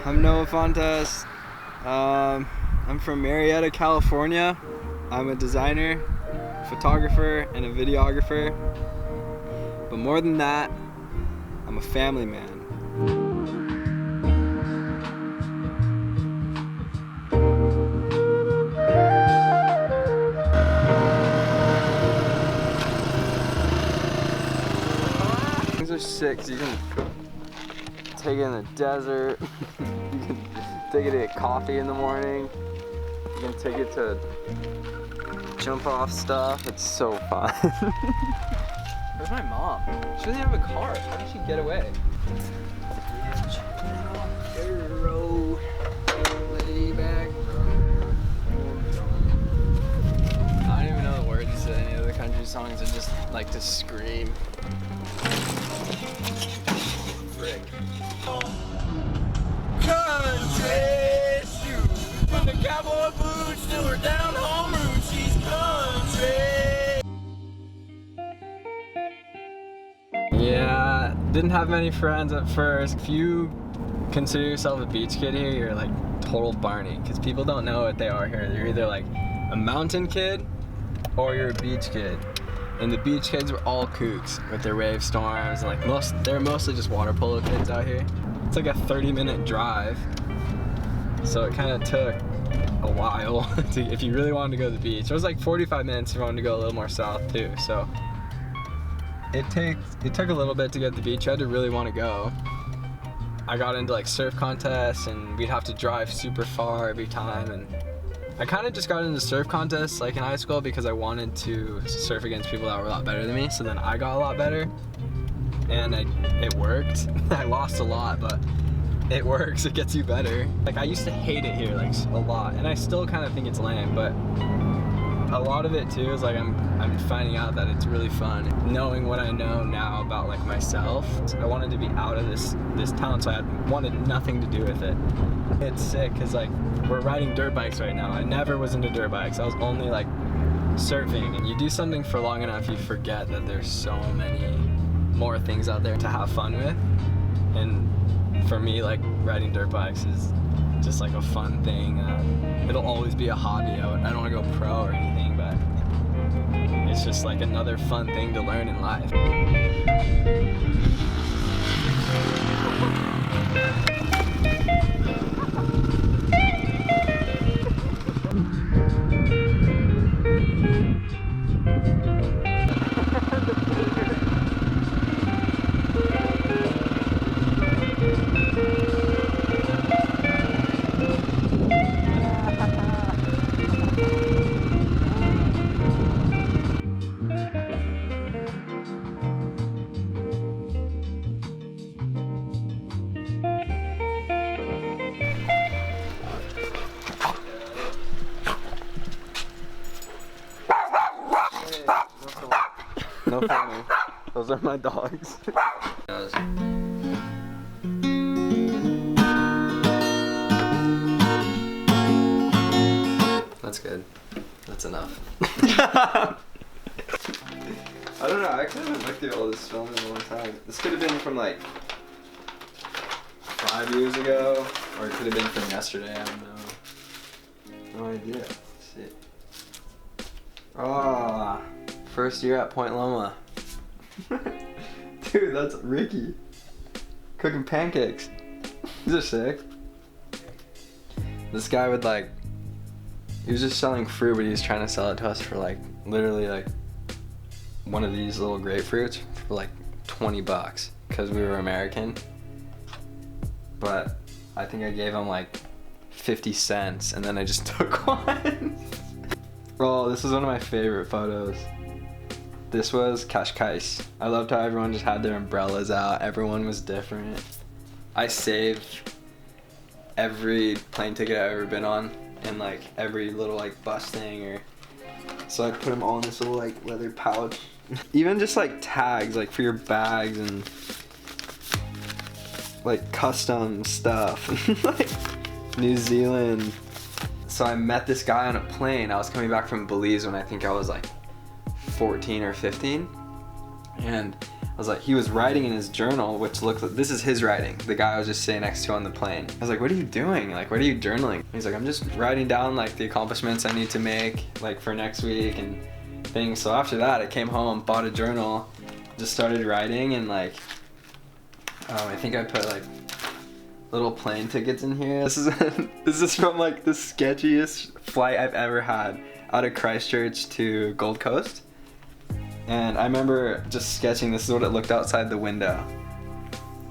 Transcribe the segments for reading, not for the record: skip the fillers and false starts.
I'm Noah Fontes. I'm from Murrietta, California. I'm a designer, photographer, and a videographer. But more than that, I'm a family man. Things are sick 'cause you can take it in the desert. You can take it to get coffee in the morning. You can take it to jump off stuff. It's so fun. Where's my mom? She doesn't have a car. How did she get away? Road, way back road. I don't even know the words to any of the country songs. I just like to scream. Frick. Country shoes, from the cowboy boots to her down home roots, she's country. Yeah, didn't have many friends at first. If you consider yourself a beach kid here, you're like total Barney, because people don't know what they are here. They're either like a mountain kid or you're a beach kid. And the beach kids were all kooks with their wave storms, and like they're mostly just water polo kids out here. It's like a 30-minute drive, so it kind of took a while if you really wanted to go to the beach. It was like 45 minutes if you wanted to go a little more south too, so it took a little bit to get to the beach. You had to really want to go. I got into like surf contests, and we'd have to drive super far every time, and I kind of just got into surf contests like in high school because I wanted to surf against people that were a lot better than me, so then I got a lot better, and it worked. I lost a lot, but it works. It gets you better. Like, I used to hate it here like a lot, and I still kind of think it's lame, but a lot of it too is like I'm finding out that it's really fun. Knowing what I know now about like myself, I wanted to be out of this town, so I wanted nothing to do with it. It's sick because like we're riding dirt bikes right now. I never was into dirt bikes. I was only like surfing, and you do something for long enough, you forget that there's so many more things out there to have fun with. And for me, like riding dirt bikes is just like a fun thing. It'll always be a hobby. I don't want to go pro or anything, but it's just like another fun thing to learn in life. No filming. Those are my dogs. That's good. That's enough. I don't know, I actually haven't looked through all this film in a long time. This could have been from like 5 years ago, or it could have been from yesterday, I don't know. No idea. Let's see. Ah, first year at Point Loma. Dude, that's Ricky. Cooking pancakes. These are sick. This guy would like, he was just selling fruit, but he was trying to sell it to us for like, literally like one of these little grapefruits for like 20 bucks because we were American. But I think I gave him like 50 cents and then I just took one. Oh, this is one of my favorite photos. This was Cascais. I loved how everyone just had their umbrellas out. Everyone was different. I saved every plane ticket I've ever been on and like every little like bus thing, or so I put them all in this little like leather pouch. Even just like tags like for your bags and like custom stuff. Like New Zealand. So I met this guy on a plane. I was coming back from Belize when I think I was like 14 or 15. And I was like, he was writing in his journal, which looked like, this is his writing. The guy I was just sitting next to on the plane. I was like, what are you doing? Like, what are you journaling? He's like, I'm just writing down like the accomplishments I need to make like for next week and things. So after that, I came home, bought a journal, just started writing, and like, I think I put like little plane tickets in here. This is from like the sketchiest flight I've ever had, out of Christchurch to Gold Coast. And I remember just sketching, this is what it looked outside the window.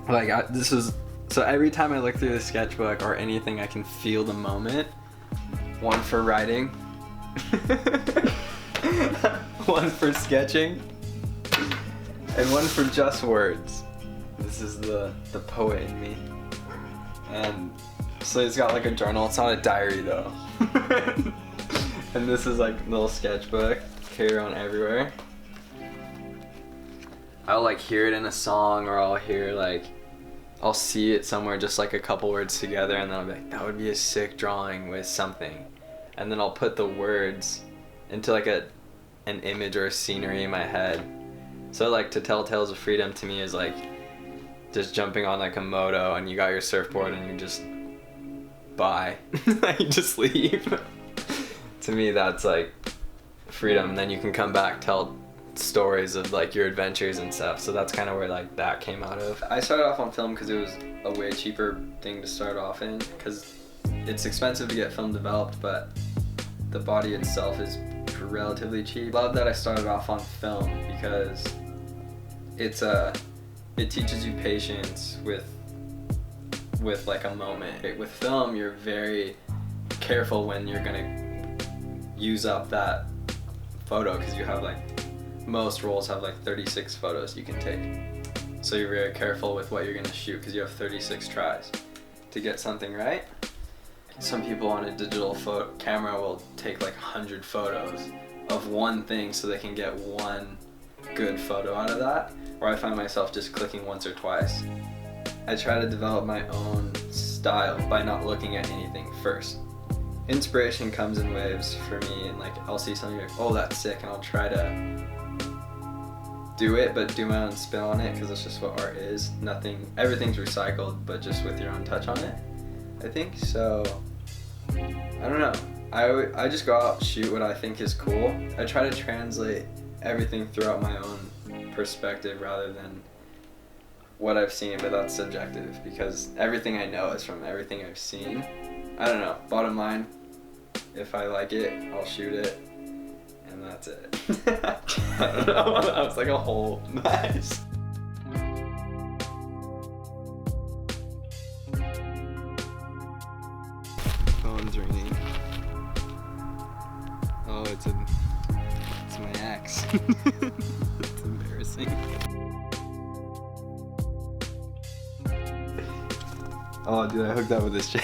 Like, so every time I look through the sketchbook or anything, I can feel the moment. One for writing, one for sketching, and one for just words. This is the poet in me. And so it's got like a journal, it's not a diary though. And this is like a little sketchbook, carry around everywhere. I'll like hear it in a song, or I'll see it somewhere, just like a couple words together, and then I'll be like, that would be a sick drawing with something. And then I'll put the words into like an image or a scenery in my head. So like to tell tales of freedom to me is like just jumping on like a moto and you got your surfboard and you just bye. You just leave. To me that's like freedom, and then you can come back, tell stories of like your adventures and stuff. So that's kind of where like that came out of. I started off on film because it was a way cheaper thing to start off in, because it's expensive to get film developed, but the body itself is relatively cheap. Love that I started off on film because it teaches you patience with like a moment. With film, you're very careful when you're gonna use up that photo, because you have like, most rolls have like 36 photos you can take. So you're very careful with what you're gonna shoot because you have 36 tries to get something right. Some people on a digital camera will take like 100 photos of one thing so they can get one good photo out of that, or I find myself just clicking once or twice. I try to develop my own style by not looking at anything first. Inspiration comes in waves for me, and like I'll see something like, oh that's sick, and I'll try to do it, but do my own spin on it, because that's just what art is. Everything's recycled, but just with your own touch on it, I think. So, I don't know. I just go out, shoot what I think is cool. I try to translate everything throughout my own perspective rather than what I've seen, but that's subjective, because everything I know is from everything I've seen. I don't know. Bottom line, if I like it, I'll shoot it. And that's it. I don't know, that was like a whole mess. Phone's ringing. Oh, it's my ex. It's embarrassing. Oh, dude, I hooked up with this chick.